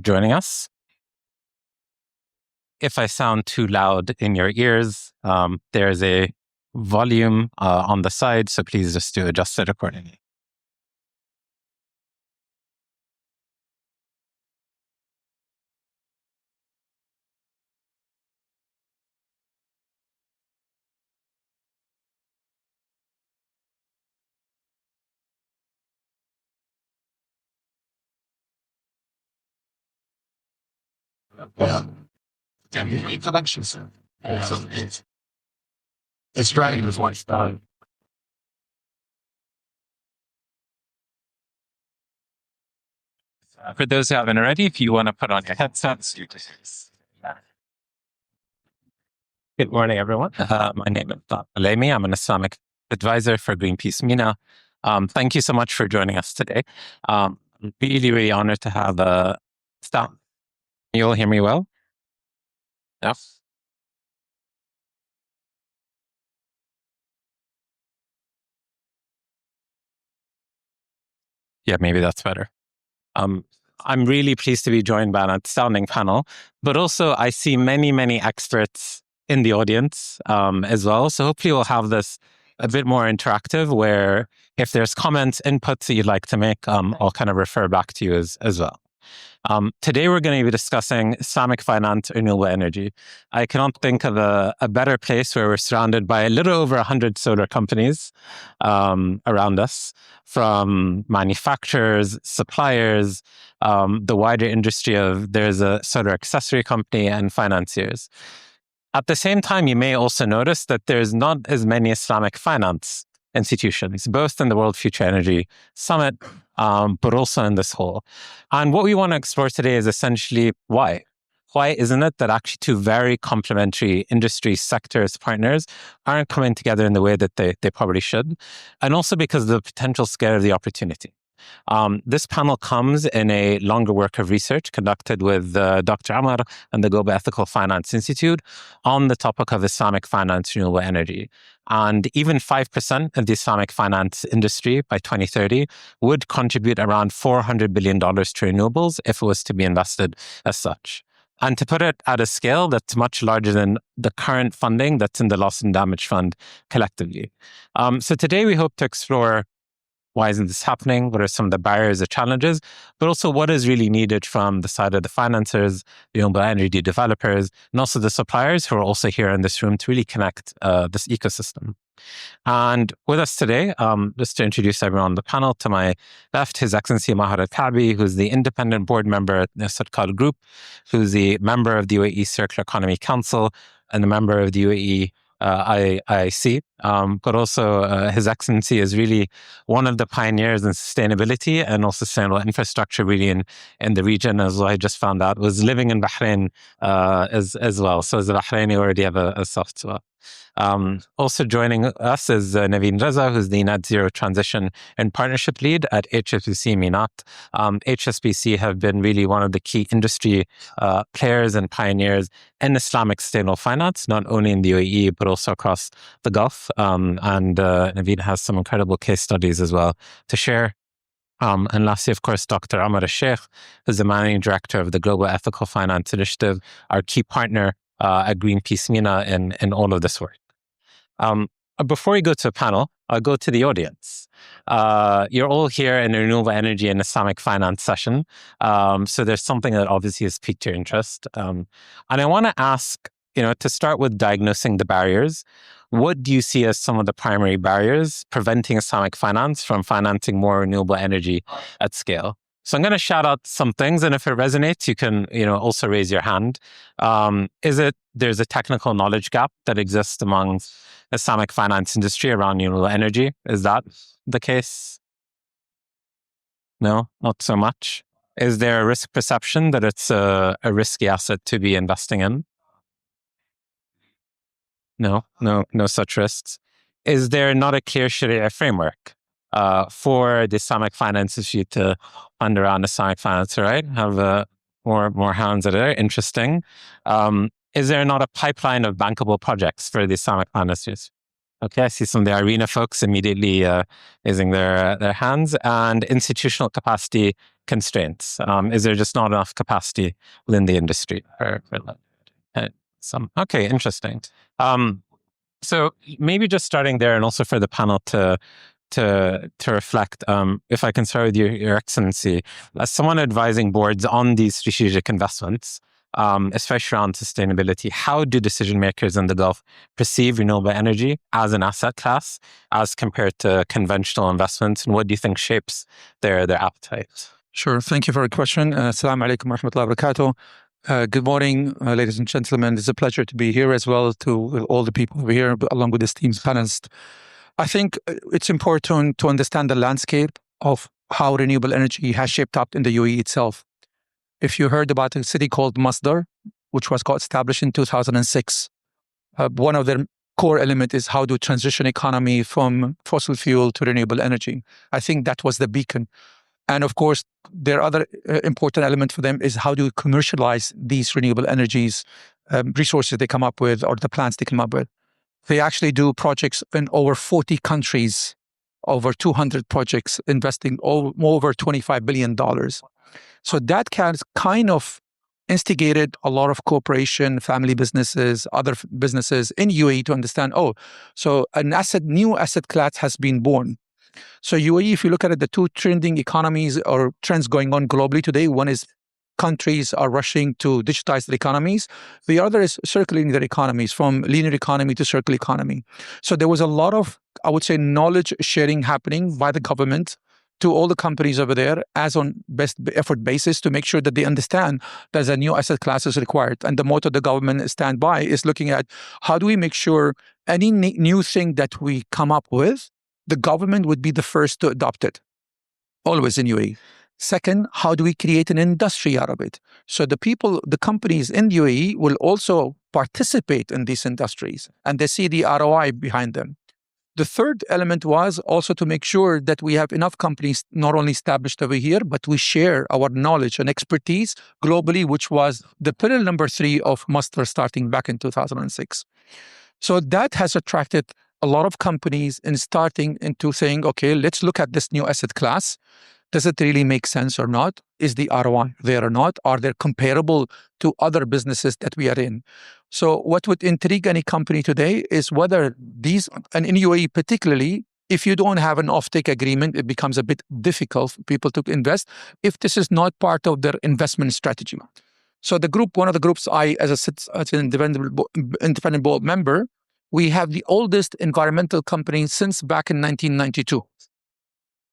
joining us. If I sound too loud in your ears, there's a volume on the side, so please just do adjust it accordingly. Yeah. Connections. It's driving with one style. For those who haven't already, if you want to put on your headsets, you just. Good morning, everyone. My name is Alemi. I'm an Islamic advisor for Greenpeace MENA. Thank you so much for joining us today. I'm really, really honored to have staff. You all hear me well? Yeah. Yeah, maybe that's better. I'm really pleased to be joined by an outstanding panel, but also I see many, many experts in the audience as well. So hopefully we'll have this a bit more interactive where if there's comments, inputs that you'd like to make, I'll kind of refer back to you as well. Today, we're going to be discussing Islamic finance, renewable energy. I cannot think of a better place where we're surrounded by a little over 100 solar companies around us, from manufacturers, suppliers, the wider industry of there's a solar accessory company and financiers. At the same time, you may also notice that there's not as many Islamic finance institutions, both in the World Future Energy Summit, but also in this hall. And what we want to explore today is essentially why. Why isn't it that actually two very complementary industry sectors partners aren't coming together in the way that they probably should? And also because of the potential scale of the opportunity. This panel comes in a longer work of research conducted with Dr. Amar and the Global Ethical Finance Institute on the topic of Islamic finance, renewable energy. And even 5% of the Islamic finance industry by 2030 would contribute around $400 billion to renewables if it was to be invested as such. And to put it at a scale that's much larger than the current funding that's in the Loss and Damage Fund collectively. So today we hope to explore why isn't this happening? What are some of the barriers or challenges? But also what is really needed from the side of the financiers, the renewable energy developers, and also the suppliers who are also here in this room to really connect this ecosystem. And with us today, just to introduce everyone on the panel, to my left, His Excellency Maher Al Kaabi, who's the independent board member at the Sadqal Group, who's the member of the UAE Circular Economy Council and the member of the UAE IIC, but also His Excellency is really one of the pioneers in sustainability and also sustainable infrastructure really in the region, as I just found out, was living in Bahrain as well. So as a Bahraini, already have a soft spot. Also joining us is Naveen Reza, who's the Net Zero Transition and Partnership Lead at HSBC MENAT. HSBC have been really one of the key industry players and pioneers in Islamic sustainable finance, not only in the UAE, but also across the Gulf. And Naveen has some incredible case studies as well to share. And lastly, of course, Dr. Amar Al-Sheikh, who's the Managing Director of the Global Ethical Finance Initiative, our key partner at Greenpeace MENA in all of this work. Before we go to a panel, I'll go to the audience. You're all here in a renewable energy and Islamic finance session. So there's something that obviously has piqued your interest. And I want to ask, to start with diagnosing the barriers, what do you see as some of the primary barriers preventing Islamic finance from financing more renewable energy at scale? So I'm going to shout out some things, and if it resonates, you can, also raise your hand. Is it there's a technical knowledge gap that exists among Islamic finance industry around renewable energy? Is that the case? No, not so much. Is there a risk perception that it's a risky asset to be investing in? No such risks. Is there not a clear Sharia framework for the Islamic finance issue to fund around Islamic finance, right? Have more hands that are interesting. Is there not a pipeline of bankable projects for the Islamic finance issue? Okay, I see some of the Arena folks immediately raising their hands. And institutional capacity constraints. Is there just not enough capacity within the industry for that? Okay, interesting. So maybe just starting there, and also for the panel to reflect. If I can start with Your Excellency, as someone advising boards on these strategic investments, especially around sustainability, how do decision makers in the Gulf perceive renewable energy as an asset class as compared to conventional investments, and what do you think shapes their appetite? Sure. Thank you for your question. Assalamu alaikum wa rahmatullahi wa barakatuh. Good morning, ladies and gentlemen. It's a pleasure to be here as well to all the people over here, along with this team's panelists. I think it's important to understand the landscape of how renewable energy has shaped up in the UAE itself. If you heard about a city called Masdar, which was established in 2006, one of their core element is how to transition economy from fossil fuel to renewable energy. I think that was the beacon. And of course, their other important element for them is how do you commercialize these renewable energies, resources they come up with, or the plants they come up with. They actually do projects in over 40 countries, over 200 projects, investing over $25 billion. So that kind of instigated a lot of cooperation, family businesses, other businesses in UAE to understand, so new asset class has been born. So UAE, if you look at it, the two trending economies or trends going on globally today, one is countries are rushing to digitize their economies. The other is circulating their economies from linear economy to circular economy. So there was a lot of, I would say, knowledge sharing happening by the government to all the companies over there as on best effort basis to make sure that they understand there's a new asset class is required. And the motto the government stand by is looking at how do we make sure any new thing that we come up with, the government would be the first to adopt it, always in UAE. Second, how do we create an industry out of it? So the companies in UAE will also participate in these industries and they see the ROI behind them. The third element was also to make sure that we have enough companies not only established over here, but we share our knowledge and expertise globally, which was the pillar number 3 of Master starting back in 2006. So that has attracted a lot of companies in starting into saying, okay, let's look at this new asset class. Does it really make sense or not? Is the ROI there or not? Are they comparable to other businesses that we are in? So what would intrigue any company today is whether these, and in UAE particularly, if you don't have an offtake agreement, it becomes a bit difficult for people to invest if this is not part of their investment strategy. So the group, one of the groups as an independent board member, we have the oldest environmental company since back in 1992.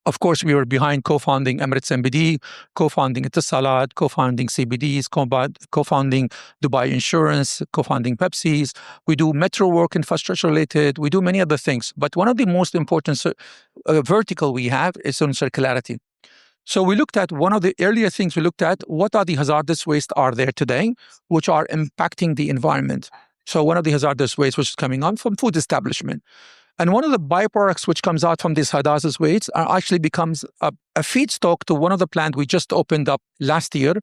Of course, we were behind co-founding Emirates MBD, co-founding Etisalat, co-founding CBDs, co-founding Dubai Insurance, co-founding Pepsi's. We do metro work, infrastructure related. We do many other things. But one of the most important vertical we have is on circularity. So we looked at one of the earlier things we looked at, what are the hazardous waste are there today, which are impacting the environment. So one of the hazardous waste which is coming on from food establishment. And one of the byproducts which comes out from these hazardous wastes actually becomes a feedstock to one of the plant we just opened up last year,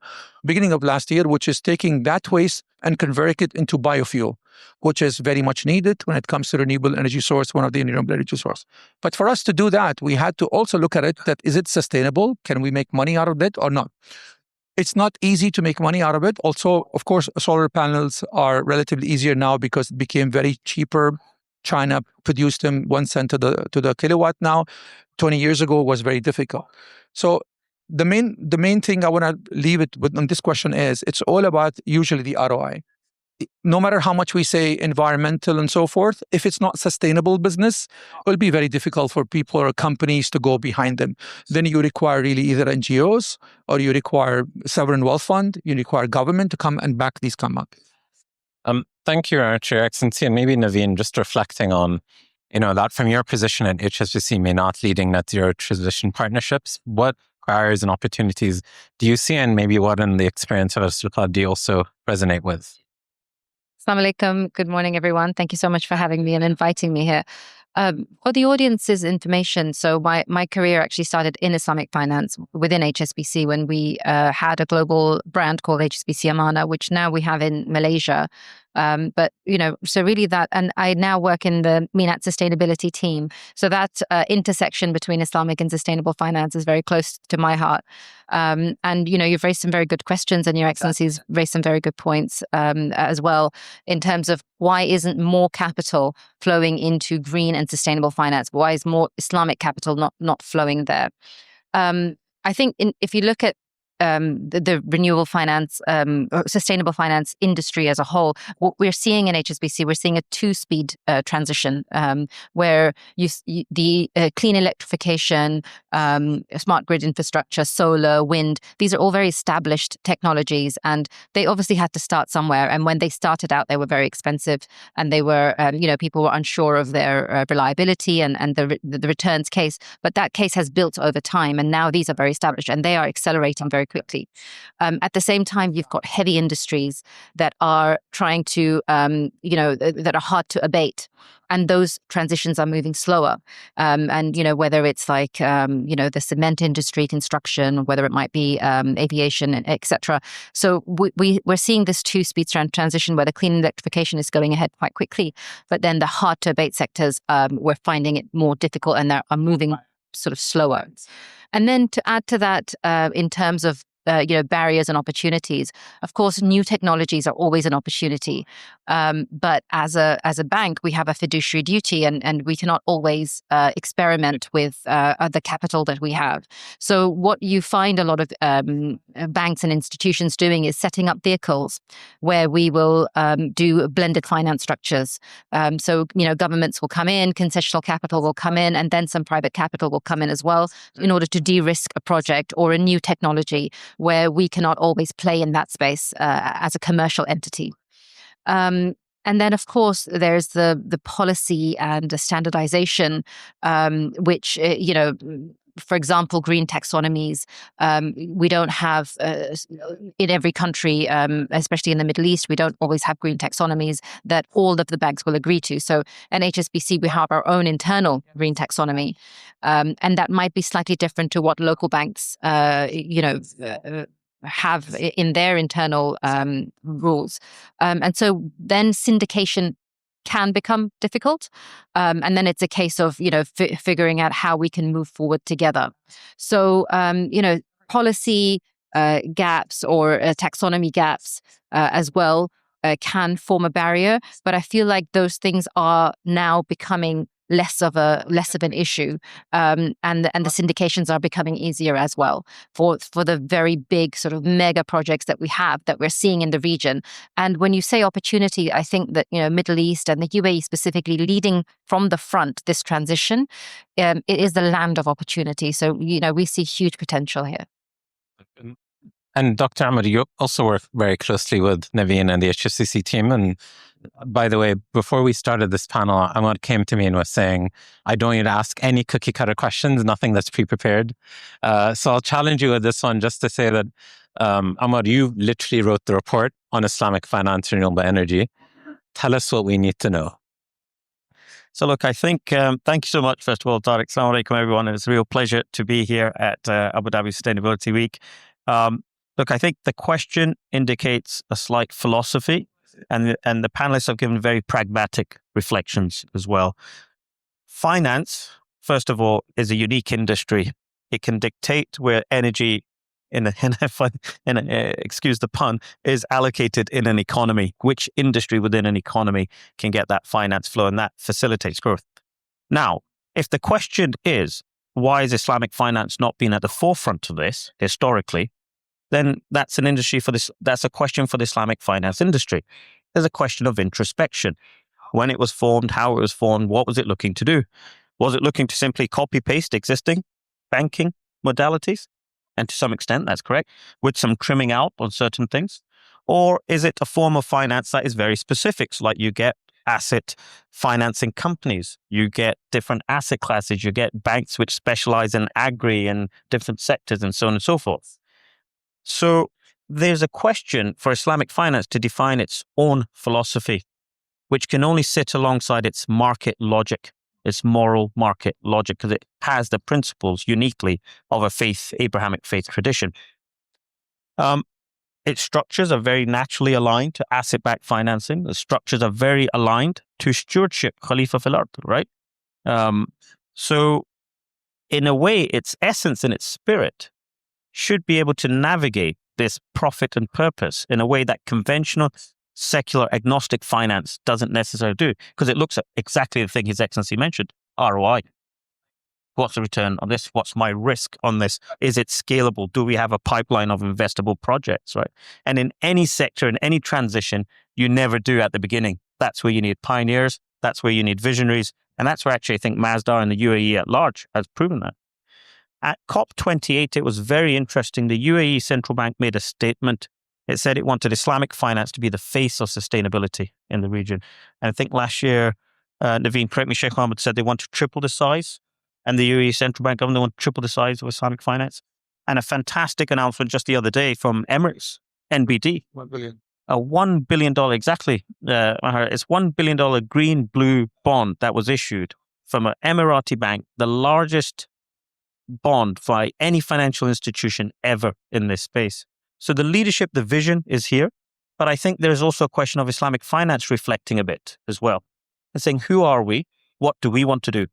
beginning of last year, which is taking that waste and converting it into biofuel, which is very much needed when it comes to renewable energy source, one of the renewable energy source. But for us to do that, we had to also look at it that is it sustainable? Can we make money out of it or not? It's not easy to make money out of it. Also, of course, solar panels are relatively easier now because it became very cheaper. China produced them 1 cent to the kilowatt now. 20 years ago was very difficult. So the main thing I want to leave it with on this question is it's all about usually the ROI. No matter how much we say environmental and so forth, if it's not sustainable business, it will be very difficult for people or companies to go behind them. Then you require really either NGOs or you require sovereign wealth fund, you require government to come and back these come up. Thank you, Your Excellency. And maybe Naveen, just reflecting on, that from your position at HSBC, MENAT leading net zero transition partnerships, what barriers and opportunities do you see, and maybe what in the experience of Islamic do you also resonate with? Assalamu alaikum. Good morning, everyone. Thank you so much for having me and inviting me here. For the audience's information, so my career actually started in Islamic finance within HSBC when we had a global brand called HSBC Amana, which now we have in Malaysia. But, so really that, and I now work in the MENAT sustainability team. So that intersection between Islamic and sustainable finance is very close to my heart. And, you've raised some very good questions, and Your Excellency's raised some very good points as well, in terms of why isn't more capital flowing into green and sustainable finance? Why is more Islamic capital not flowing there? I think if you look at the renewable finance, or sustainable finance industry as a whole, what we're seeing in HSBC, we're seeing a two-speed transition, where the clean electrification, smart grid infrastructure, solar, wind, these are all very established technologies, and they obviously had to start somewhere. And when they started out, they were very expensive, and they were, people were unsure of their reliability and the returns case. But that case has built over time, and now these are very established, and they are accelerating very quickly. At the same time, you've got heavy industries that are trying to, that are hard to abate. And those transitions are moving slower. And, whether it's like, the cement industry, construction, whether it might be aviation, etc. So we're seeing this two-speed transition where the clean electrification is going ahead quite quickly. But then the hard to abate sectors, we're finding it more difficult, and they are moving sort of slower. And then to add to that, in terms of barriers and opportunities, of course, new technologies are always an opportunity. But as a bank, we have a fiduciary duty, and we cannot always experiment with the capital that we have. So what you find a lot of banks and institutions doing is setting up vehicles where we will do blended finance structures. So governments will come in, concessional capital will come in, and then some private capital will come in as well, in order to de-risk a project or a new technology where we cannot always play in that space as a commercial entity. And then, of course, there's the policy and the standardization, which, for example, green taxonomies, we don't have in every country, especially in the Middle East, we don't always have green taxonomies that all of the banks will agree to. So at HSBC, we have our own internal green taxonomy, and that might be slightly different to what local banks, have in their internal rules. And so then syndication can become difficult. And then it's a case of, figuring out how we can move forward together. So, policy gaps or taxonomy gaps as well can form a barrier. But I feel like those things are now becoming less of an issue, and the syndications are becoming easier as well for the very big sort of mega projects that we're seeing in the region. And when you say opportunity, I think that Middle East and the UAE specifically leading from the front this transition, it is the land of opportunity. So we see huge potential here. And Dr. Ahmed, you also work very closely with Naveen and the HSCC team. And by the way, before we started this panel, Ahmed came to me and was saying, I don't need to ask any cookie cutter questions, nothing that's pre-prepared. So I'll challenge you with this one just to say that, Ahmed, you literally wrote the report on Islamic finance, renewable energy. Tell us what we need to know. So look, I think, thank you so much, first of all, Tariq. Assalamu alaikum, everyone. It's a real pleasure to be here at Abu Dhabi Sustainability Week. Look, I think the question indicates a slight philosophy, and the panelists have given very pragmatic reflections as well. Finance, first of all, is a unique industry. It can dictate where energy, excuse the pun, is allocated in an economy. Which industry within an economy can get that finance flow, and that facilitates growth. Now, if the question is, why is Islamic finance not been at the forefront of this historically? Then that's an industry that's a question for the Islamic finance industry. There's a question of introspection. When it was formed, how it was formed, what was it looking to do? Was it looking to simply copy-paste existing banking modalities? And to some extent, that's correct, with some trimming out on certain things. Or is it a form of finance that is very specific? So like you get asset financing companies, you get different asset classes, you get banks which specialize in agri and different sectors and so on and so forth. So there's a question for Islamic finance to define its own philosophy, which can only sit alongside its market logic, its moral market logic, because it has the principles uniquely of a Abrahamic faith tradition. its structures are very naturally aligned to asset-backed financing. The structures are very aligned to stewardship, Khalifa fil Ard, right? So in a way, its essence and its spirit should be able to navigate this profit and purpose in a way that conventional, secular, agnostic finance doesn't necessarily do, because it looks at exactly the thing His Excellency mentioned, ROI. What's the return on this? What's my risk on this? Is it scalable? Do we have a pipeline of investable projects, right? And in any sector, in any transition, you never do at the beginning. That's where you need pioneers. That's where you need visionaries. And that's where actually I think Masdar and the UAE at large has proven that. At COP28, it was very interesting. The UAE Central Bank made a statement. It said it wanted Islamic finance to be the face of sustainability in the region. And I think last year, Naveen, correct me, Sheikh Mohammed said they want to triple the size. And the UAE Central Bank government, they want to triple the size of Islamic finance. And a fantastic announcement just the other day from Emirates, NBD. $1 billion. A $1 billion, exactly. It's $1 billion green-blue bond that was issued from an Emirati bank, the largest bond by any financial institution ever in this space. So the leadership, the vision is here. But I think there's also a question of Islamic finance reflecting a bit as well. And saying, who are we? What do we want to do?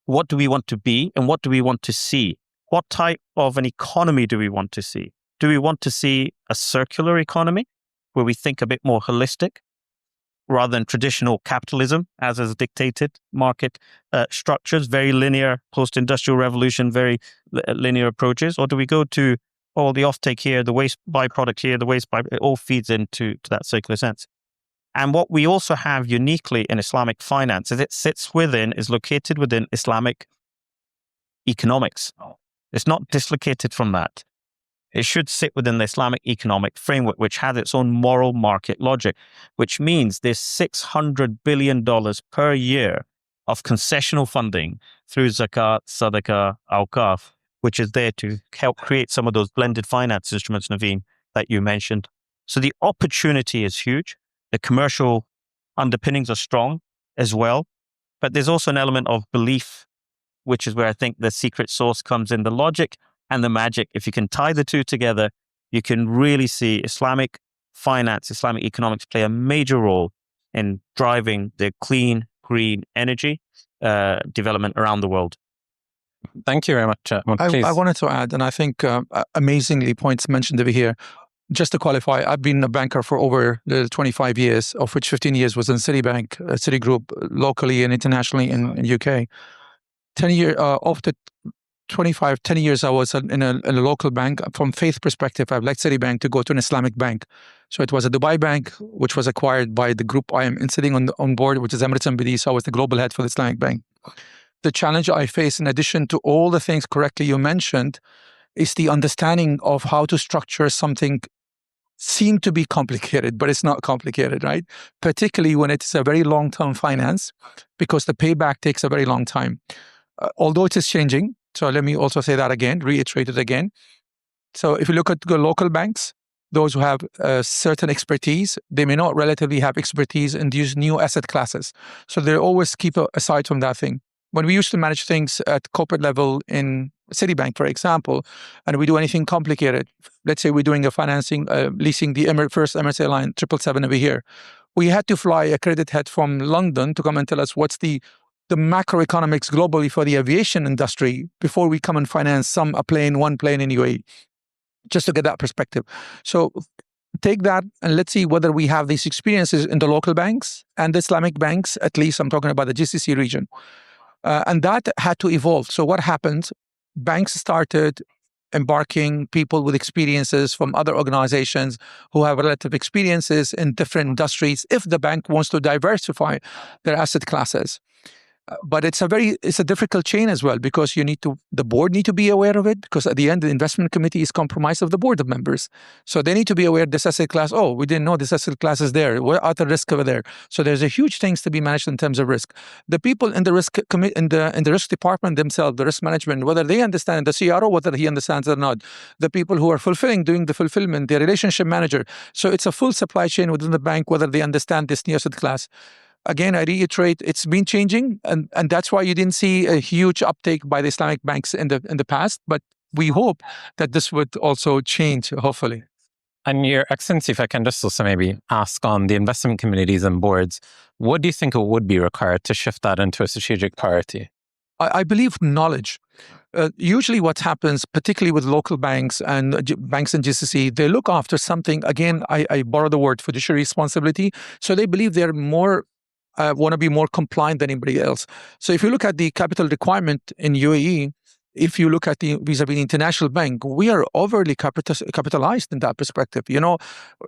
What do we want to be? And what do we want to see? What type of an economy do we want to see? Do we want to see a circular economy where we think a bit more holistic rather than traditional capitalism as is dictated market structures, very linear post-industrial revolution, very linear approaches? Or do we go to all the offtake here, the waste byproduct here, the waste it all feeds into that circular sense? And what we also have uniquely in Islamic finance is it sits within, is located within Islamic economics. It's not dislocated from that. It should sit within the Islamic economic framework, which has its own moral market logic, which means there's $600 billion per year of concessional funding through zakat, sadaqah, awqaf, which is there to help create some of those blended finance instruments, Naveen, that you mentioned. So the opportunity is huge. The commercial underpinnings are strong as well, but there's also an element of belief, which is where I think the secret sauce comes in, the logic and the magic. If you can tie the two together, you can really see Islamic finance, Islamic economics play a major role in driving the clean, green energy development around the world. Thank you very much. I wanted to add, and I think amazingly points mentioned over here. Just to qualify, I've been a banker for over 25 years, of which 15 years was in Citibank, Citigroup, locally and internationally in UK. 10 years of the 10 years I was in a local bank. From faith perspective, I've left Citibank to go to an Islamic bank. So it was a Dubai bank, which was acquired by the group I am sitting on board, which is Emirates NBD. So I was the global head for the Islamic bank. The challenge I face, in addition to all the things correctly you mentioned, is the understanding of how to structure something seem to be complicated, but it's not complicated, right? Particularly when it's a very long-term finance, because the payback takes a very long time. Although it is changing, so let me also say that again, reiterate it again. So if you look at the local banks, those who have certain expertise, they may not relatively have expertise in these new asset classes. So they always keep aside from that thing. When we used to manage things at corporate level in Citibank, for example, and we do anything complicated, let's say we're doing a financing, leasing the first Emirates airline 777 over here, we had to fly a credit head from London to come and tell us what's the macroeconomics globally for the aviation industry before we come and finance one plane in UAE, just to get that perspective. So take that and let's see whether we have these experiences in the local banks and the Islamic banks, at least I'm talking about the GCC region. And that had to evolve. So what happened? Banks started embarking people with experiences from other organizations who have relative experiences in different industries if the bank wants to diversify their asset classes. But it's a difficult chain as well, because the board need to be aware of it, because at the end, the investment committee is comprised of the board of members. So they need to be aware this asset class, we didn't know this asset class is there. What are the risks over there? So there's a huge things to be managed in terms of risk. The people in the risk in the risk department themselves, the risk management, whether they understand, the CRO, whether he understands or not, the people who are doing the fulfillment, the relationship manager. So it's a full supply chain within the bank, whether they understand this new asset class. Again, I reiterate, it's been changing, and that's why you didn't see a huge uptake by the Islamic banks in the past. But we hope that this would also change, hopefully. And Your Excellency, if I can just also maybe ask on the investment committees and boards, what do you think it would be required to shift that into a strategic priority? I believe knowledge. Usually what happens, particularly with local banks and banks in GCC, they look after something. Again, I borrow the word fiduciary responsibility. So they believe they're more, want to be more compliant than anybody else. So if you look at the capital requirement in UAE, if you look at the vis-a-vis the international bank, we are overly capitalized in that perspective. You know,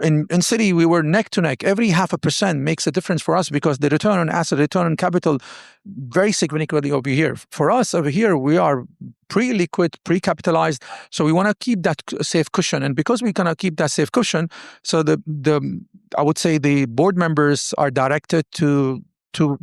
in Citi, we were neck to neck. Every 0.5% makes a difference for us because the return on asset, return on capital, very significantly over here. For us over here, we are pre-liquid, pre-capitalized. So we want to keep that safe cushion. And because we cannot keep that safe cushion, so I would say the board members are directed to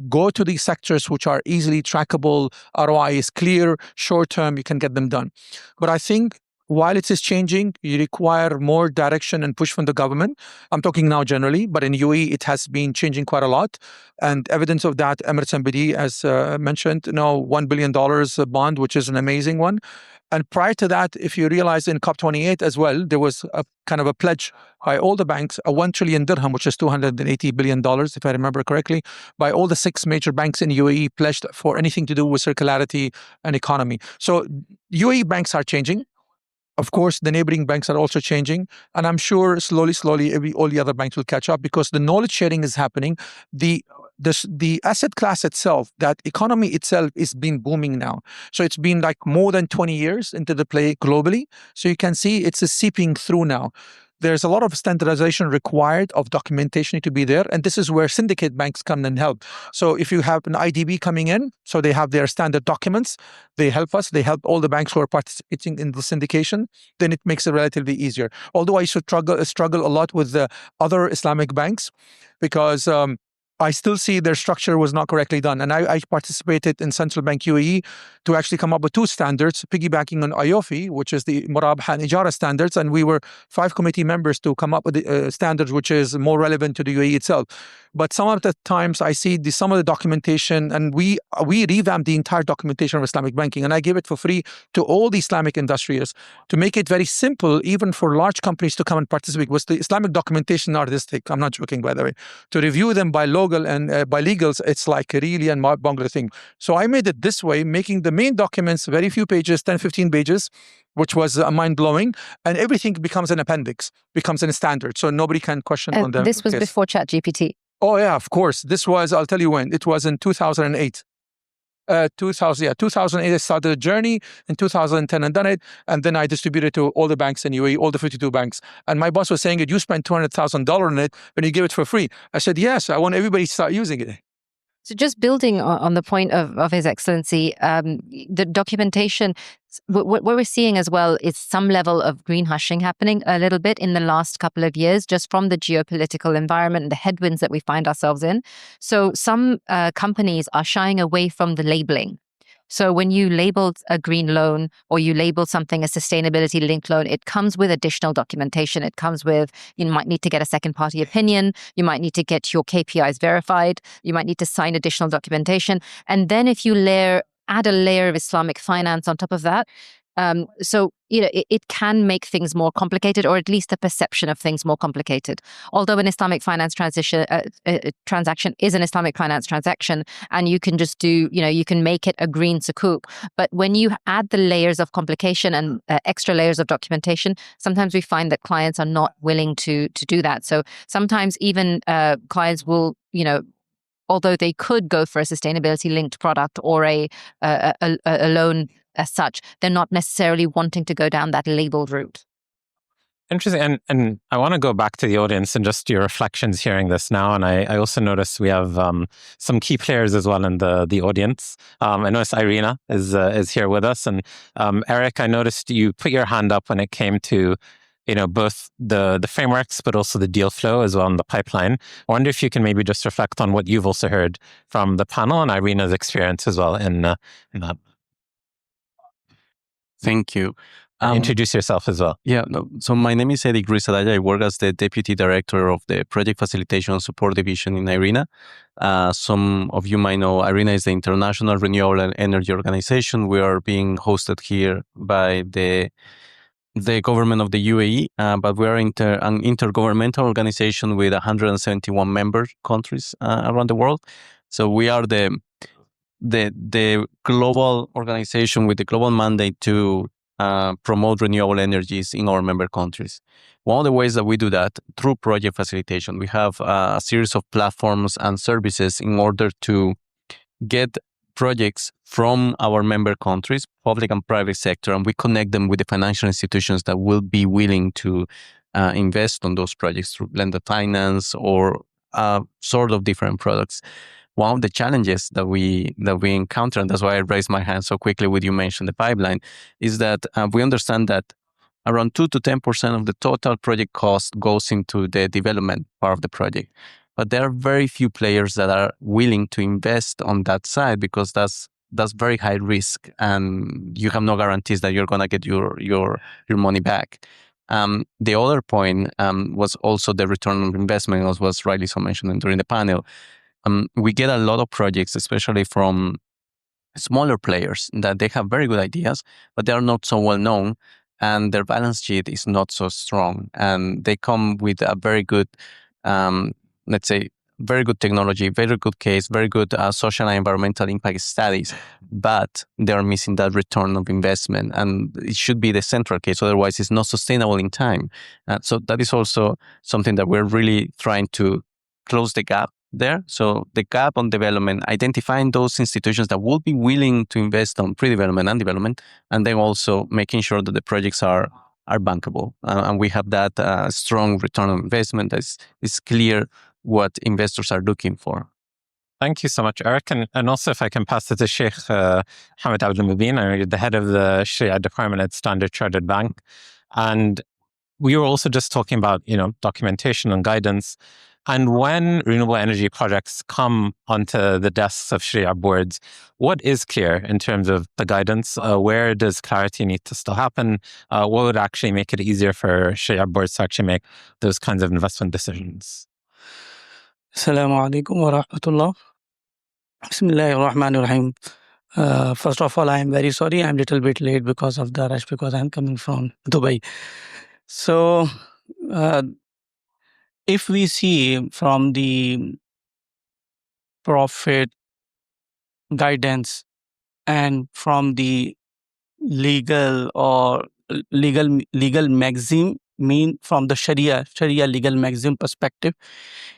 go to these sectors which are easily trackable, ROI is clear, short term, you can get them done. But I think while it is changing, you require more direction and push from the government. I'm talking now generally, but in UAE, it has been changing quite a lot. And evidence of that, Emirates MBD, as mentioned, $1 billion bond, which is an amazing one. And prior to that, if you realize in COP28 as well, there was a kind of a pledge by all the banks, a 1 trillion dirham, which is $280 billion, if I remember correctly, by all the 6 major banks in UAE pledged for anything to do with circularity and economy. So UAE banks are changing. Of course, the neighboring banks are also changing. And I'm sure slowly, all the other banks will catch up because the knowledge sharing is happening. The asset class itself, that economy itself is been booming now. So it's been like more than 20 years into the play globally. So you can see it's seeping through now. There's a lot of standardization required of documentation to be there. And this is where syndicate banks come and help. So if you have an IDB coming in, so they have their standard documents, they help us, they help all the banks who are participating in the syndication, then it makes it relatively easier. Although I should struggle a lot with the other Islamic banks because I still see their structure was not correctly done. And I participated in Central Bank UAE to actually come up with 2 standards, piggybacking on IOFI, which is the Murabha and Ijara standards. And we were 5 committee members to come up with the standards, which is more relevant to the UAE itself. But some of the times I see some of the documentation, and we revamped the entire documentation of Islamic banking, and I gave it for free to all the Islamic industrials to make it very simple, even for large companies to come and participate. Was the Islamic documentation artistic? I'm not joking, by the way. To review them by local and by legals, it's like really a bungler thing. So I made it this way, making the main documents very few pages, 10, 15 pages, which was mind-blowing, and everything becomes an appendix, becomes a standard, so nobody can question on them. This was before ChatGPT. Oh yeah, of course. This was, I'll tell you when. It was in 2008. 2008 I started the journey. In 2010 I done it, and then I distributed to all the banks in UAE, all the 52 banks. And my boss was saying, you spent $200,000 on it and you give it for free. I said, yes, I want everybody to start using it. So just building on the point of His Excellency, the documentation, what we're seeing as well is some level of green hushing happening a little bit in the last couple of years, just from the geopolitical environment and the headwinds that we find ourselves in. So some companies are shying away from the labeling. So when you label a green loan or you label something a sustainability linked loan, it comes with additional documentation. It comes with, you might need to get a second party opinion. You might need to get your KPIs verified. You might need to sign additional documentation. And then if you add a layer of Islamic finance on top of that, so it can make things more complicated, or at least the perception of things more complicated. Although an Islamic finance transaction is an Islamic finance transaction, and you can just do, you can make it a green sukuk. But when you add the layers of complication and extra layers of documentation, sometimes we find that clients are not willing to do that. So sometimes even clients will, although they could go for a sustainability linked product or a loan as such, they're not necessarily wanting to go down that labeled route. Interesting. And I want to go back to the audience and just your reflections hearing this now. And I also noticed we have some key players as well in the audience. I noticed Irina is here with us. And Eric, I noticed you put your hand up when it came to both the frameworks, but also the deal flow as well in the pipeline. I wonder if you can maybe just reflect on what you've also heard from the panel and Irina's experience as well in that. Thank you. Introduce yourself as well. Yeah, no, so my name is Eddie Grisadaja. I work as the Deputy Director of the Project Facilitation Support Division in IRENA. Some of you might know IRENA is the International Renewable Energy Organization. We are being hosted here by the the government of the UAE, but we are an intergovernmental organization with 171 member countries around the world. So we are the global organization with the global mandate to promote renewable energies in our member countries. One of the ways that we do that through project facilitation, we have a series of platforms and services in order to get projects from our member countries, public and private sector, and we connect them with the financial institutions that will be willing to invest on those projects through blended finance or sort of different products. One of the challenges that we encounter, and that's why I raised my hand so quickly when you mentioned the pipeline, is that we understand that around 2 to 10% of the total project cost goes into the development part of the project. But there are very few players that are willing to invest on that side because that's very high risk, and you have no guarantees that you're going to get your money back. The other point was also the return on investment, as was rightly so mentioned during the panel. We get a lot of projects, especially from smaller players, that they have very good ideas, but they are not so well known, and their balance sheet is not so strong. And they come with a very good, let's say, very good technology, very good case, very good social and environmental impact studies, but they are missing that return of investment. And it should be the central case, otherwise it's not sustainable in time. So that is also something that we're really trying to close the gap there. So the gap on development, identifying those institutions that will be willing to invest on pre-development and development, and then also making sure that the projects are bankable. And we have that strong return on investment that is clear what investors are looking for. Thank you so much, Eric. And also, if I can pass it to Sheikh Hamid Abdul Mubin, the head of the Sharia Department at Standard Chartered Bank. And we were also just talking about, documentation and guidance. And when renewable energy projects come onto the desks of Sharia boards, what is clear in terms of the guidance? Where does clarity need to still happen? What would actually make it easier for Sharia boards to actually make those kinds of investment decisions? Assalamu alaikum wa rahmatullah. Bismillahir Rahmanir Rahim. First of all, I am very sorry. I'm a little bit late because of the rush, because I'm coming from Dubai. So, if we see from the Prophet guidance and from the legal maxim, mean from the Sharia legal maxim perspective,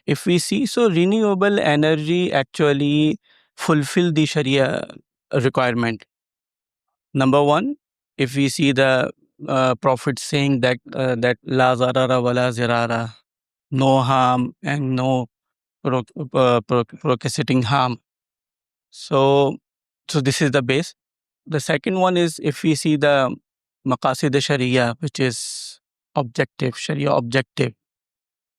if we see, so renewable energy actually fulfill the Sharia requirement. Number one, if we see the Prophet saying that la zarara wa la zirara, no harm and no procrastinating harm. So this is the base. The second one is, if we see the maqasid Sharia, which is objective, Sharia objective.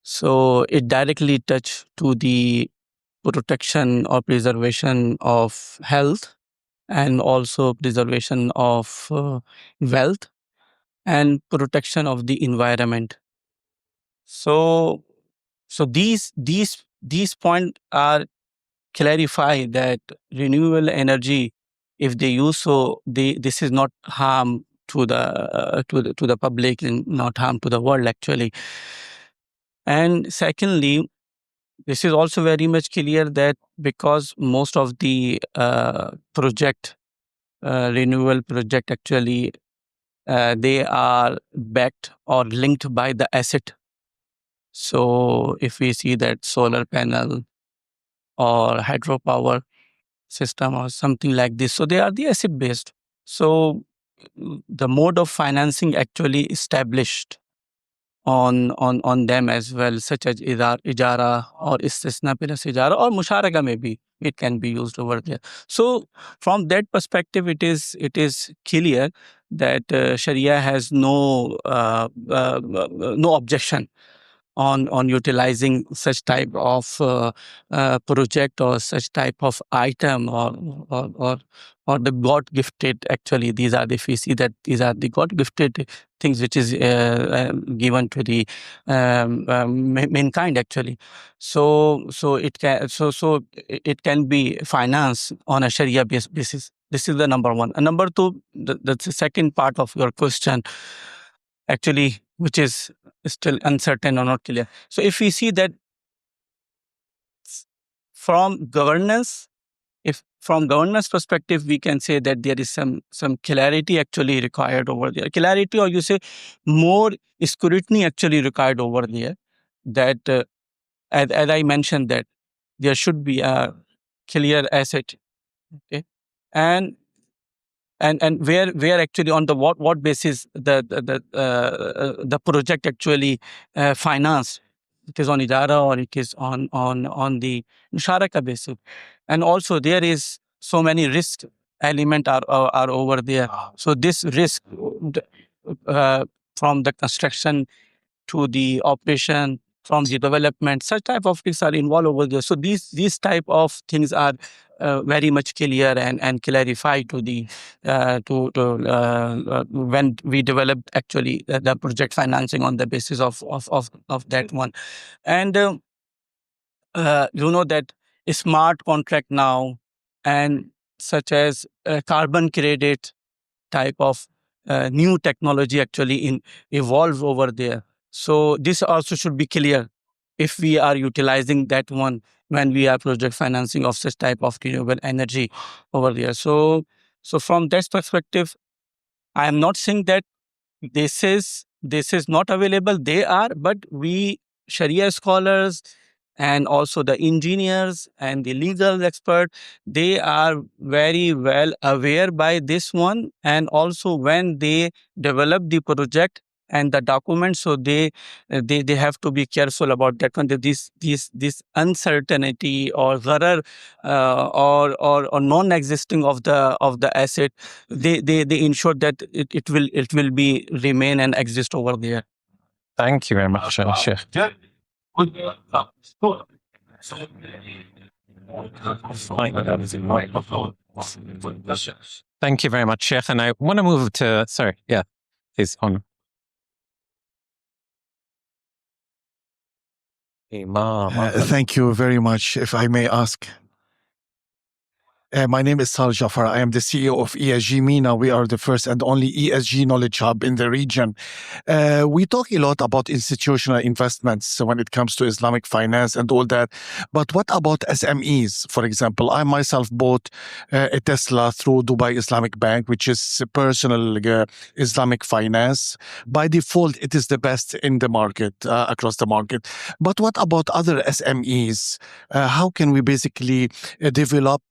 So it directly touch to the protection or preservation of health, and also preservation of wealth, and protection of the environment. So these points are clarify that renewable energy, if they use, so this is not harm to the public and not harm to the world actually. And secondly, this is also very much clear that because most of the renewable project actually they are backed or linked by the asset. So if we see that solar panel or hydropower system or something like this, so they are the asset based. So the mode of financing actually established on them as well, such as ijara or istisna plus ijara or musharaka, maybe it can be used over there. So from that perspective, it is clear that Sharia has no objection on utilizing such type of project or such type of item or the God gifted. Actually, these are, if we see that these are the God gifted things which is given to the mankind actually. So it can be financed on a Sharia basis. This is the number one. And number two, that's the second part of your question. actually, which is still uncertain or not clear. So if we see that from governance, if from governance perspective, we can say that there is some clarity actually required over there. Clarity, or you say more scrutiny actually required over there. That as I mentioned, that there should be a clear asset, okay, and where actually on the what basis the project actually financed. It is on idara or it is on the musharaka basis, and also there is so many risk element are over there. So this risk from the construction to the operation, from the development, such type of things are involved over there. So these type of things are very much clear and clarified to the when we developed actually the project financing on the basis of that one. And you know that a smart contract now, and such as carbon credit type of new technology actually evolve over there. So this also should be clear if we are utilizing that one when we are project financing of such type of renewable energy over there. So from that perspective, I am not saying that this is not available. They are, but we Sharia scholars and also the engineers and the legal expert, they are very well aware by this one. And also when they develop the project and the documents, so they have to be careful about that one. That this uncertainty or gharar or non-existing of the asset, they ensure that it will be remain and exist over there. Thank you very much, Sheikh. Thank you very much, Sheikh. And I want to move to, sorry, yeah, please, on. Thank you very much. If I may ask. My name is Sal Jafar. I am the CEO of ESG MENA. We are the first and only ESG knowledge hub in the region. We talk a lot about institutional investments when it comes to Islamic finance and all that. But what about SMEs? For example, I myself bought a Tesla through Dubai Islamic Bank, which is personal Islamic finance. By default, it is the best in the market, across the market. But what about other SMEs? How can we basically develop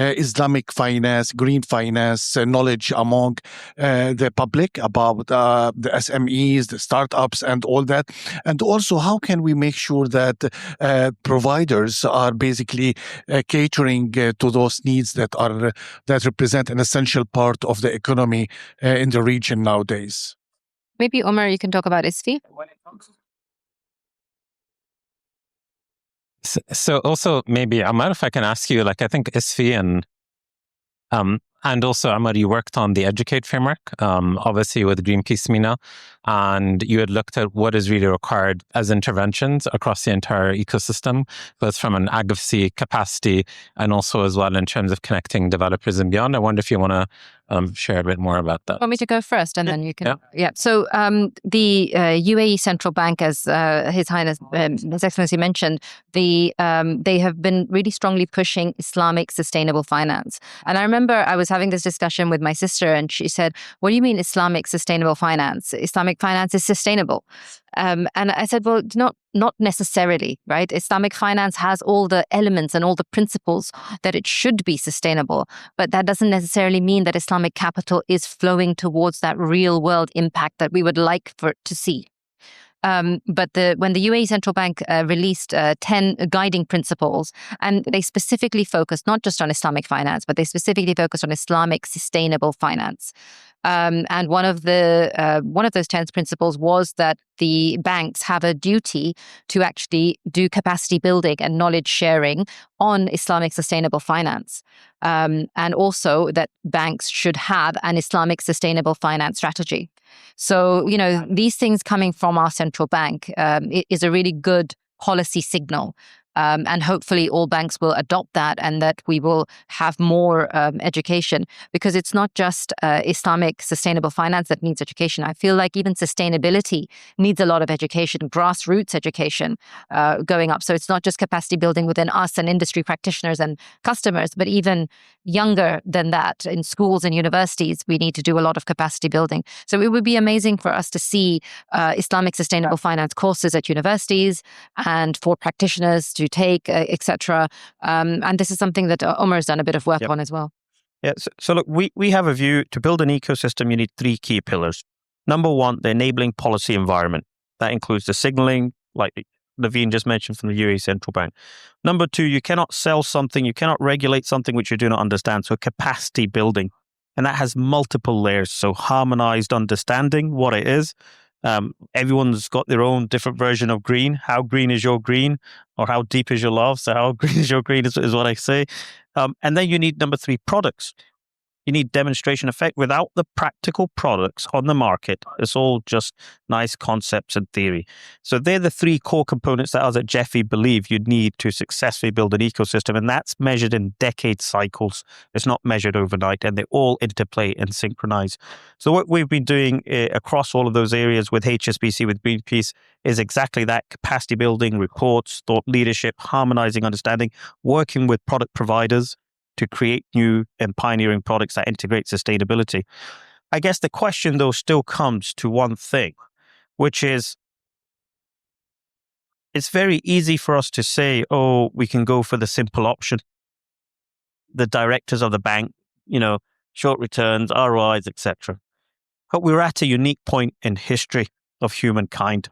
Islamic finance, green finance knowledge among the public about the SMEs, the startups, and all that? And also, how can we make sure that providers are basically catering to those needs that represent an essential part of the economy in the region nowadays? Maybe Omar, you can talk about ISFI. So also maybe Amar, if I can ask you, like I think ISFI and also Amar, you worked on the Educate framework, obviously with Greenpeace MENA, and you had looked at what is really required as interventions across the entire ecosystem, both from an advocacy capacity and also as well in terms of connecting developers and beyond. I wonder if you want to share a bit more about that. Want me to go first, and then you can. Yeah. So the UAE Central Bank, as His Highness, His Excellency mentioned, they have been really strongly pushing Islamic sustainable finance. And I remember I was having this discussion with my sister, and she said, "What do you mean Islamic sustainable finance? Islamic finance is sustainable." And I said, well, not necessarily, right? Islamic finance has all the elements and all the principles that it should be sustainable, but that doesn't necessarily mean that Islamic capital is flowing towards that real world impact that we would like for it to see. But when the UAE Central Bank released 10 guiding principles, and they specifically focused not just on Islamic finance, but they specifically focused on Islamic sustainable finance. And one of those 10 principles was that the banks have a duty to actually do capacity building and knowledge sharing on Islamic sustainable finance. And also that banks should have an Islamic sustainable finance strategy. So, these things coming from our central bank is a really good policy signal. And hopefully all banks will adopt that, and that we will have more education, because it's not just Islamic sustainable finance that needs education. I feel like even sustainability needs a lot of education, grassroots education going up. So it's not just capacity building within us and industry practitioners and customers, but even younger than that in schools and universities, we need to do a lot of capacity building. So it would be amazing for us to see Islamic sustainable finance courses at universities and for practitioners to take, etc. And this is something that Omar's done a bit of work on as well. Yeah. So look, we have a view to build an ecosystem. You need three key pillars. Number one, the enabling policy environment. That includes the signaling, like Naveen just mentioned from the UAE Central Bank. Number two, you cannot sell something, you cannot regulate something which you do not understand. So capacity building. And that has multiple layers. So harmonized understanding what it is. Everyone's got their own different version of green. How green is your green? Or how deep is your love? So how green is your green is what I say. And then you need number three, products. You need demonstration effect. Without the practical products on the market, it's all just nice concepts and theory. So they're the three core components that us at Jeffy believe you need to successfully build an ecosystem. And that's measured in decade cycles. It's not measured overnight, and they all interplay and synchronize. So what we've been doing across all of those areas with HSBC, with Greenpeace, is exactly that: capacity building, reports, thought leadership, harmonizing understanding, working with product providers to create new and pioneering products that integrate sustainability. I guess the question, though, still comes to one thing, which is, it's very easy for us to say, oh, we can go for the simple option. The directors of the bank, short returns, ROIs, etc. But we're at a unique point in history of humankind.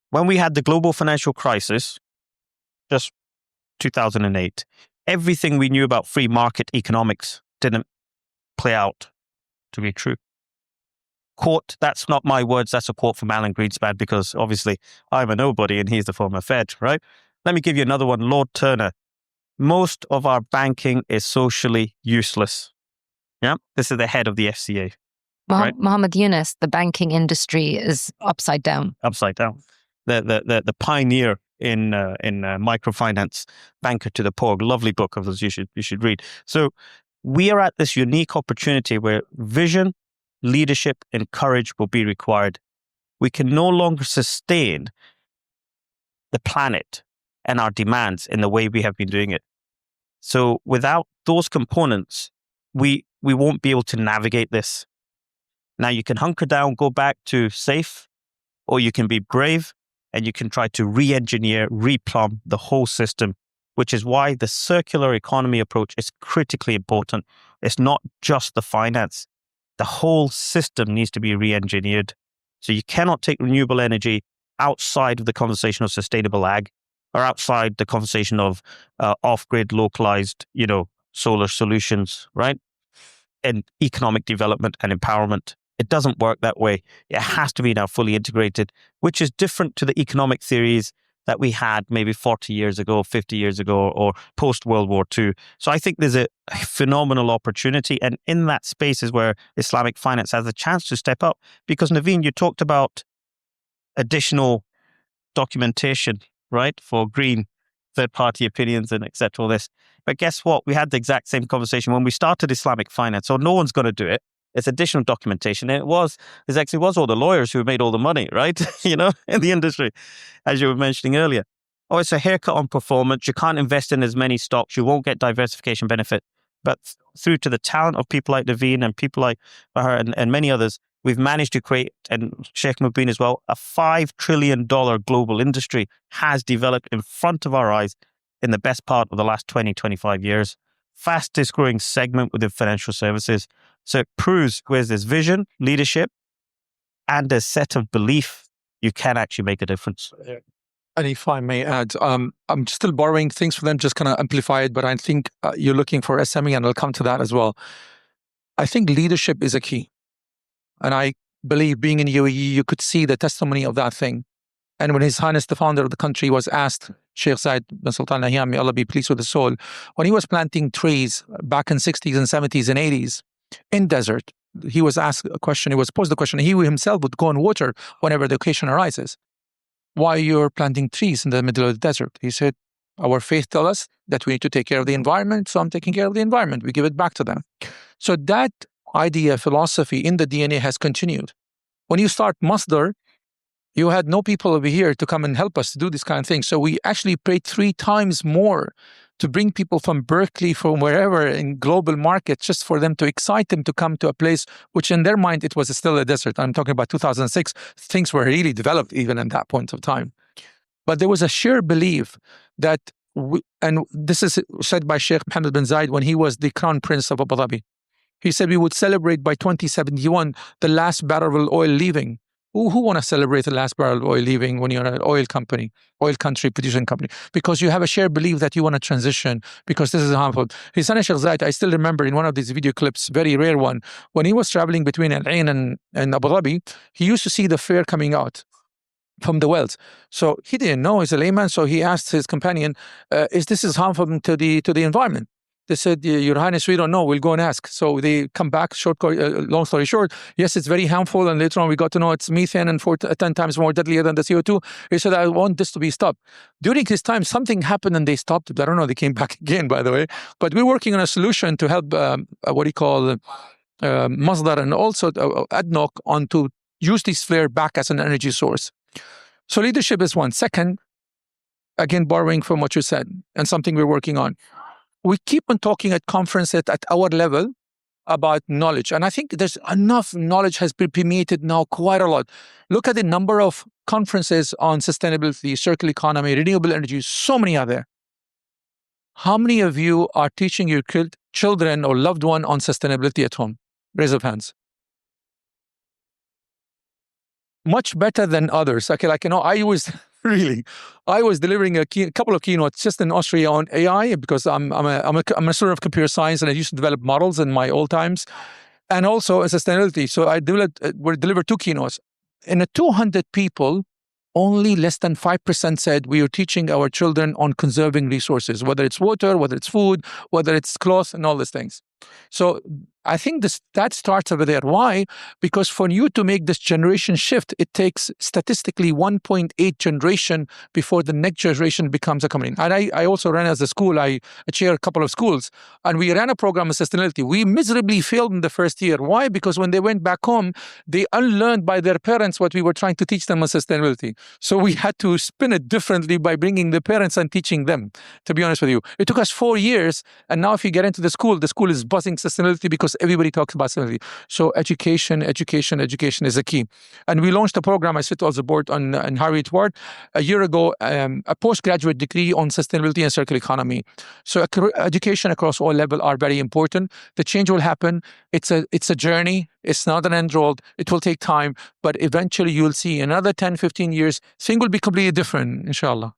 When we had the global financial crisis, just 2008, everything we knew about free market economics didn't play out to be true. Quote, that's not my words, that's a quote from Alan Greenspan, because obviously I'm a nobody and he's the former Fed, right? Let me give you another one, Lord Turner. Most of our banking is socially useless. Yeah, this is the head of the FCA. Right? Mohammed Yunus, the banking industry is upside down. Upside down. The pioneer in microfinance, Banker to the Poor, lovely book of those you should read. So we are at this unique opportunity where vision, leadership, and courage will be required. We can no longer sustain the planet and our demands in the way we have been doing it. So without those components, we won't be able to navigate this. Now you can hunker down, go back to safe, or you can be brave and you can try to re-engineer, replumb the whole system, which is why the circular economy approach is critically important. It's not just the finance. The whole system needs to be re-engineered. So you cannot take renewable energy outside of the conversation of sustainable ag, or outside the conversation of off-grid localized, solar solutions, right? And economic development and empowerment. It doesn't work that way. It has to be now fully integrated, which is different to the economic theories that we had maybe 40 years ago, 50 years ago, or post-World War II. So I think there's a phenomenal opportunity. And in that space is where Islamic finance has a chance to step up. Because Naveen, you talked about additional documentation, right, for green third-party opinions and et cetera, all this. But guess what? We had the exact same conversation when we started Islamic finance. So no one's going to do it. It's additional documentation. And it actually was all the lawyers who made all the money, right? In the industry, as you were mentioning earlier. Oh, it's a haircut on performance. You can't invest in as many stocks. You won't get diversification benefit. But through to the talent of people like Naveen and people like Maher and many others, we've managed to create, and Sheikh Mubin as well, a $5 trillion global industry has developed in front of our eyes in the best part of the last 20, 25 years. Fastest growing segment within financial services. So it proves where's this vision, leadership, and a set of belief, you can actually make a difference. And if I may add, I'm still borrowing things from them, just kind of amplify it, but I think you're looking for SME, and I'll come to that as well. I think leadership is a key. And I believe being in UAE, you could see the testimony of that thing. And when His Highness, the founder of the country, was asked, Sheikh Zayed bin Sultan Nahyan, may Allah be pleased with his soul, when he was planting trees back in 60s and 70s and 80s in desert, he was asked a question, he was posed the question, he himself would go and water whenever the occasion arises. Why you're planting trees in the middle of the desert? He said, Our faith tells us that we need to take care of the environment, so I'm taking care of the environment. We give it back to them. So that idea, philosophy in the DNA has continued. When you start Masdar, you had no people over here to come and help us to do this kind of thing. So we actually paid 3 times more to bring people from Berkeley, from wherever in global markets, just for them to excite them to come to a place which in their mind, it was still a desert. I'm talking about 2006. Things were really developed even at that point of time. But there was a sheer belief that, and this is said by Sheikh Mohammed bin Zayed when he was the crown prince of Abu Dhabi. He said we would celebrate by 2071 the last barrel of oil leaving. Who want to celebrate the last barrel of oil leaving when you're an oil company, oil country, producing company? Because you have a shared belief that you want to transition because this is harmful. His son Sheikh Zayed, I still remember in one of these video clips, very rare one, when he was traveling between Al Ain and Abu Dhabi, he used to see the flare coming out from the wells. So he didn't know, he's a layman, so he asked his companion, is this harmful to the environment? They said, Your Highness, we don't know. We'll go and ask. So they come back, long story short, yes, it's very harmful. And later on, we got to know it's methane and 10 times more deadlier than the CO2. He said, I want this to be stopped. During his time, something happened and they stopped it. I don't know, they came back again, by the way. But we're working on a solution to help, Masdar and also ADNOC on to use this flare back as an energy source. So leadership is one. Second, again, borrowing from what you said and something we're working on. We keep on talking at conferences at our level about knowledge. And I think there's enough knowledge has been permeated now quite a lot. Look at the number of conferences on sustainability, circular economy, renewable energy, so many are there. How many of you are teaching your children or loved one on sustainability at home? Raise of hands. Much better than others. Okay, I was delivering a couple of keynotes just in Austria on AI because I'm a student of computer science and I used to develop models in my old times, and also in sustainability. So I delivered 2 keynotes. In a 200 people, only less than 5% said we are teaching our children on conserving resources, whether it's water, whether it's food, whether it's cloth, and all these things. So I think that starts over there. Why? Because for you to make this generation shift, it takes statistically 1.8 generation before the next generation becomes a company. And I also ran as a school. I chair a couple of schools, and we ran a program of sustainability. We miserably failed in the first year. Why? Because when they went back home, they unlearned by their parents what we were trying to teach them on sustainability. So we had to spin it differently by bringing the parents and teaching them, to be honest with you. It took us 4 years, and now if you get into the school is buzzing sustainability because everybody talks about sustainability. So education is a key. And we launched a program, I sit on the board on Harriet Ward, a year ago, a postgraduate degree on sustainability and circular economy. So education across all levels are very important. The change will happen. It's a journey. It's not an end road. It will take time, but eventually you'll see in another 10, 15 years, things will be completely different, inshallah.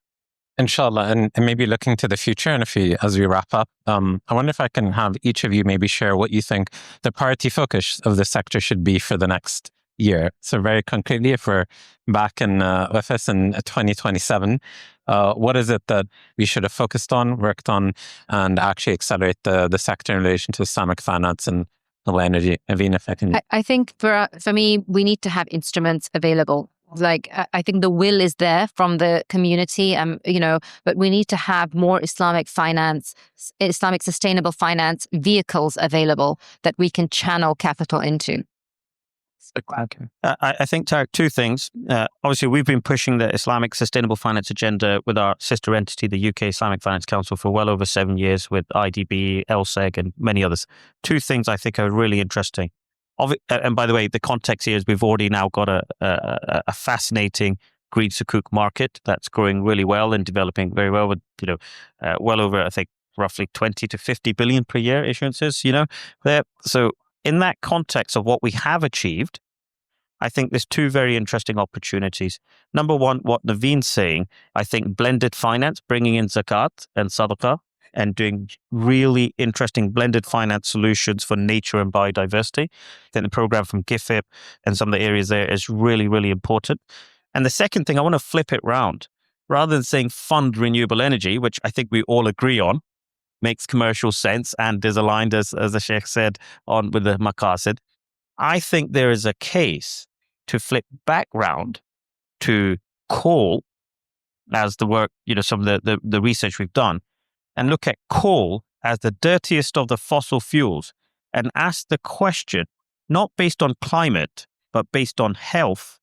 Inshallah, and maybe looking to the future, and as we wrap up, I wonder if I can have each of you maybe share what you think the priority focus of the sector should be for the next year. So very concretely, if we're back in office in 2027, what is it that we should have focused on, worked on, and actually accelerate the sector in relation to Islamic finance and energy? Naveen, if I can. I think for me, we need to have instruments available. I think the will is there from the community, but we need to have more Islamic sustainable finance vehicles available that we can channel capital into. Okay. I think, Tarek, 2 things. Obviously, we've been pushing the Islamic sustainable finance agenda with our sister entity, the UK Islamic Finance Council, for well over 7 years with IDB, LSEG, and many others. 2 things I think are really interesting. And by the way, the context here is we've already now got a fascinating green sukuk market that's growing really well and developing very well with, well over, I think, roughly 20 to 50 billion per year issuances, there. So in that context of what we have achieved, I think there's 2 very interesting opportunities. Number one, what Naveen's saying, I think blended finance, bringing in zakat and sadaqah, and doing really interesting blended finance solutions for nature and biodiversity. Then the program from GIFIP and some of the areas there is really, really important. And the second thing, I want to flip it round. Rather than saying fund renewable energy, which I think we all agree on, makes commercial sense and is aligned, as the Sheikh said, on with the maqasid, I think there is a case to flip back round to call as the work, some of the research we've done, and look at coal as the dirtiest of the fossil fuels and ask the question, not based on climate, but based on health,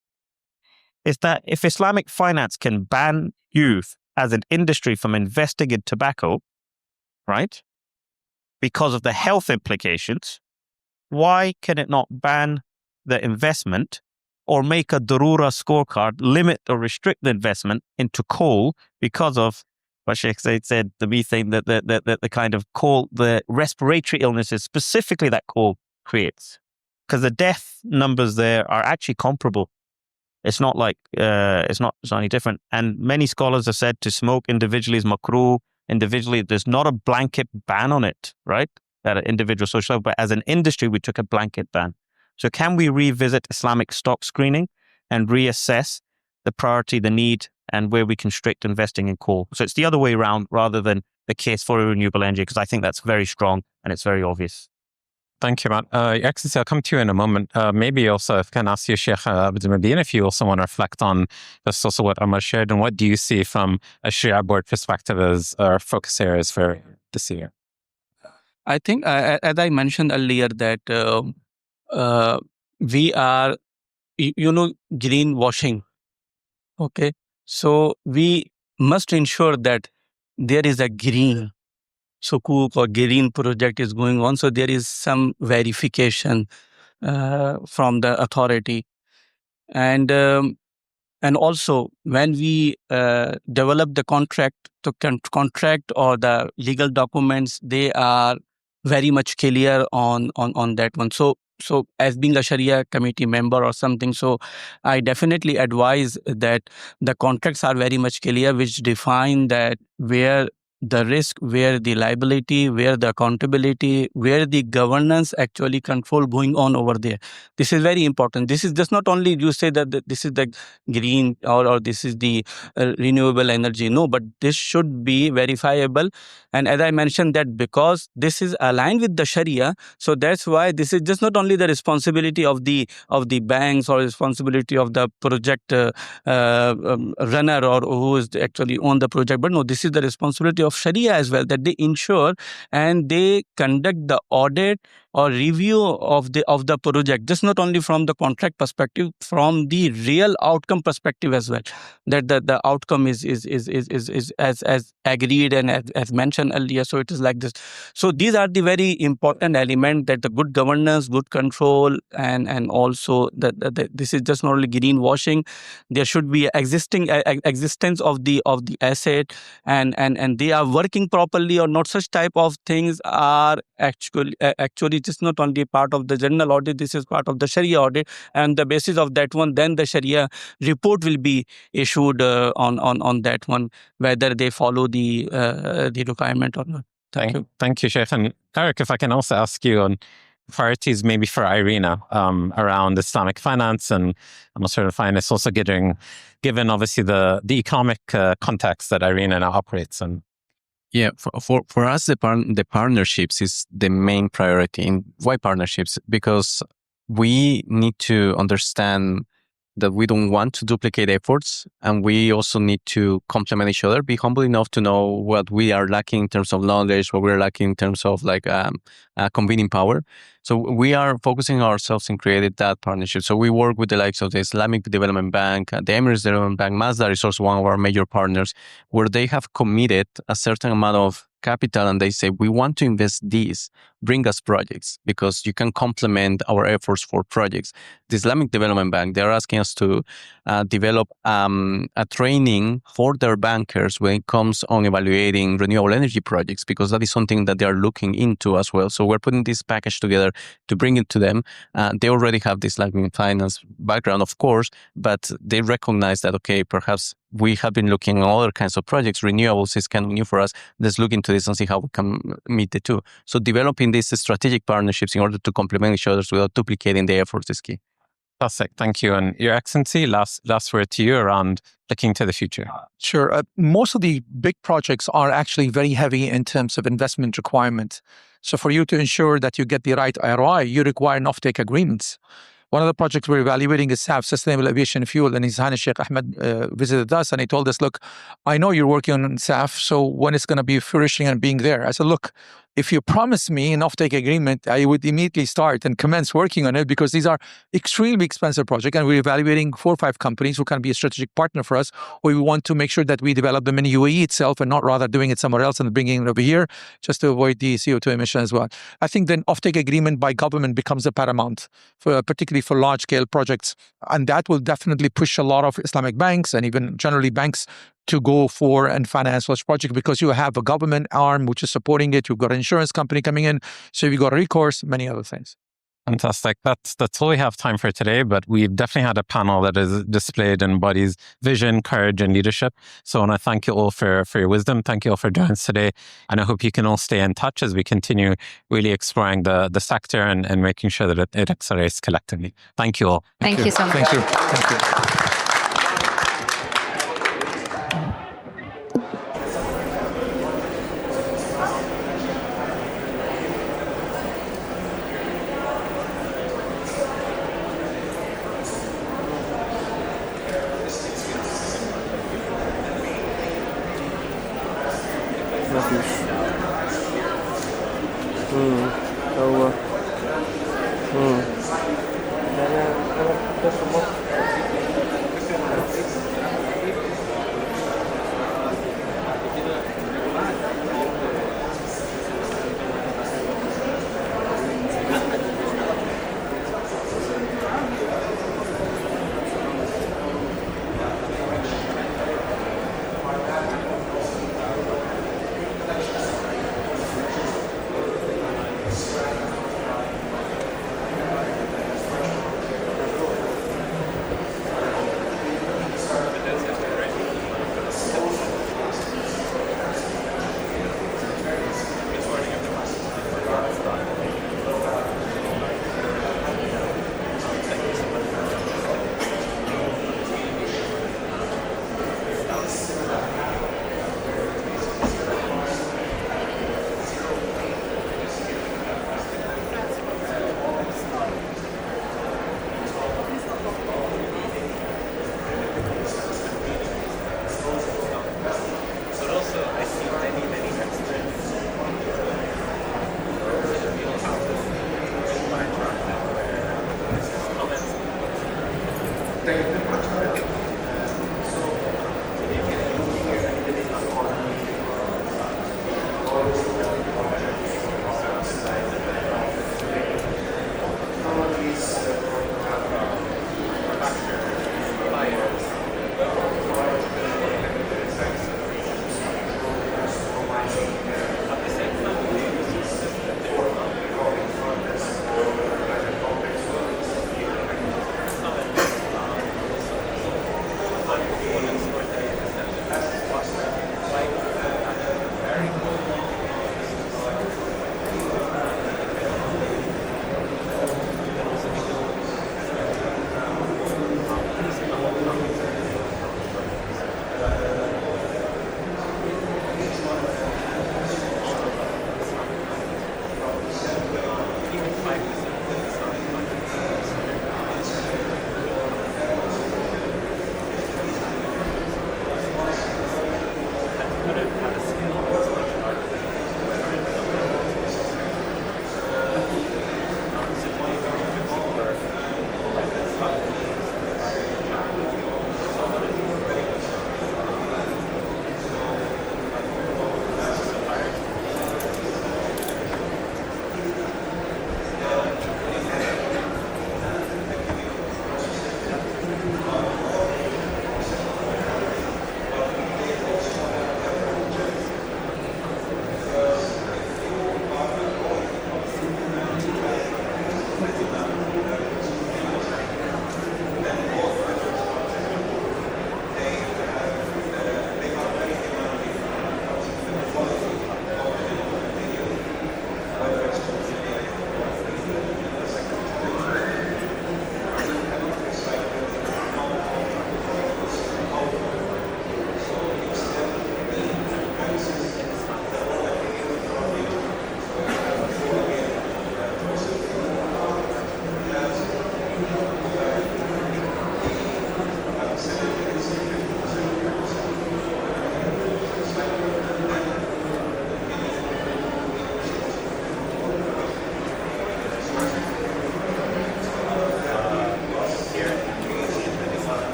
is that if Islamic finance can ban youth as an industry from investing in tobacco, right, because of the health implications, why can it not ban the investment or make a Darura scorecard, limit or restrict the investment into coal because of what Sheikh Zaid said, the methane, the kind of coal, the respiratory illnesses specifically that coal creates? Because the death numbers there are actually comparable. It's not like, it's not any different. And many scholars have said to smoke individually is makruh. Individually, there's not a blanket ban on it, right? At an individual social level, but as an industry, we took a blanket ban. So can we revisit Islamic stock screening and reassess the priority, the need, and where we constrict investing in coal? So it's the other way around rather than the case for renewable energy, because I think that's very strong and it's very obvious. Thank you, Matt. Your Excellency, I'll come to you in a moment. Maybe also, if I can ask you, Sheikh Abdul-Mubin, if you also want to reflect on just also what Omar shared, and what do you see from a Sharia board perspective as our focus areas for this year? I think, as I mentioned earlier, that we are, greenwashing. Okay. So we must ensure that there is a green sukuk or green project is going on. So there is some verification from the authority. And also when we develop the contract, contract or the legal documents, they are very much clear on that one. So as being a Sharia committee member or something, so I definitely advise that the contracts are very much clear, which define that where the risk, where the liability, where the accountability, where the governance actually control going on over there. This is very important. This is just not only you say that this is the green or this is the renewable energy. No, but this should be verifiable. And as I mentioned that because this is aligned with the Sharia, so that's why this is just not only the responsibility of the banks or responsibility of the project runner or who is actually on the project, but no, this is the responsibility of Sharia as well, that they ensure and they conduct the audit or review of the project, just not only from the contract perspective, from the real outcome perspective as well, that the outcome is as agreed and as mentioned earlier. So it is like this. So these are the very important element, that the good governance, good control, and also that this is just not only greenwashing. There should be existence of the asset, and they are working properly or not. Such type of things are actually just not only part of the general audit. This is part of the Sharia audit, and the basis of that one, then the Sharia report will be issued on that one, whether they follow the requirement or not. Thank you, Sheikh. And Eric, if I can also ask you on priorities maybe for Irina around Islamic finance and alternative finance, also given obviously the economic context that Irina now operates in. Yeah, for us, the partnerships is the main priority. And why partnerships? Because we need to understand that we don't want to duplicate efforts, and we also need to complement each other. Be humble enough to know what we are lacking in terms of knowledge, what we're lacking in terms of convening power. So we are focusing ourselves in creating that partnership. So we work with the likes of the Islamic Development Bank, the Emirates Development Bank. Masdar is also one of our major partners, where they have committed a certain amount of capital and they say, we want to invest this, bring us projects, because you can complement our efforts for projects. The Islamic Development Bank, they're asking us to develop a training for their bankers when it comes on evaluating renewable energy projects, because that is something that they are looking into as well. So we're putting this package together to bring it to them. They already have this Islamic finance background, of course, but they recognize that, okay, perhaps we have been looking at other kinds of projects. Renewables is kind of new for us. Let's look into this and see how we can meet the two. So developing these strategic partnerships in order to complement each other without duplicating the efforts is key. Fantastic. Thank you. And Your Excellency, last word to you around looking to the future. Sure. Most of the big projects are actually very heavy in terms of investment requirement. So for you to ensure that you get the right ROI, you require an offtake agreements. One of the projects we're evaluating is SAF, Sustainable Aviation Fuel, and His Highness Sheikh Ahmed visited us and he told us, look, I know you're working on SAF, so when it's going to be flourishing and being there? I said, look, if you promise me an offtake agreement, I would immediately start and commence working on it because these are extremely expensive projects and we're evaluating 4 or 5 companies who can be a strategic partner for us. We want to make sure that we develop them in UAE itself and not rather doing it somewhere else and bringing it over here just to avoid the CO2 emission as well. I think then offtake agreement by government becomes the paramount, particularly for large-scale projects. And that will definitely push a lot of Islamic banks and even generally banks to go for and finance such projects because you have a government arm which is supporting it. You've got an insurance company coming in. So you've got a recourse, many other things. Fantastic. That's all we have time for today, but we've definitely had a panel that is displayed and embodies vision, courage, and leadership. So I want to thank you all for your wisdom. Thank you all for joining us today. And I hope you can all stay in touch as we continue really exploring the sector and making sure that it accelerates collectively. Thank you all. Thank you so much. Thank you. Thank you.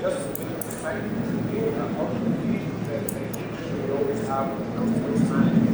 Just to be effective, we always have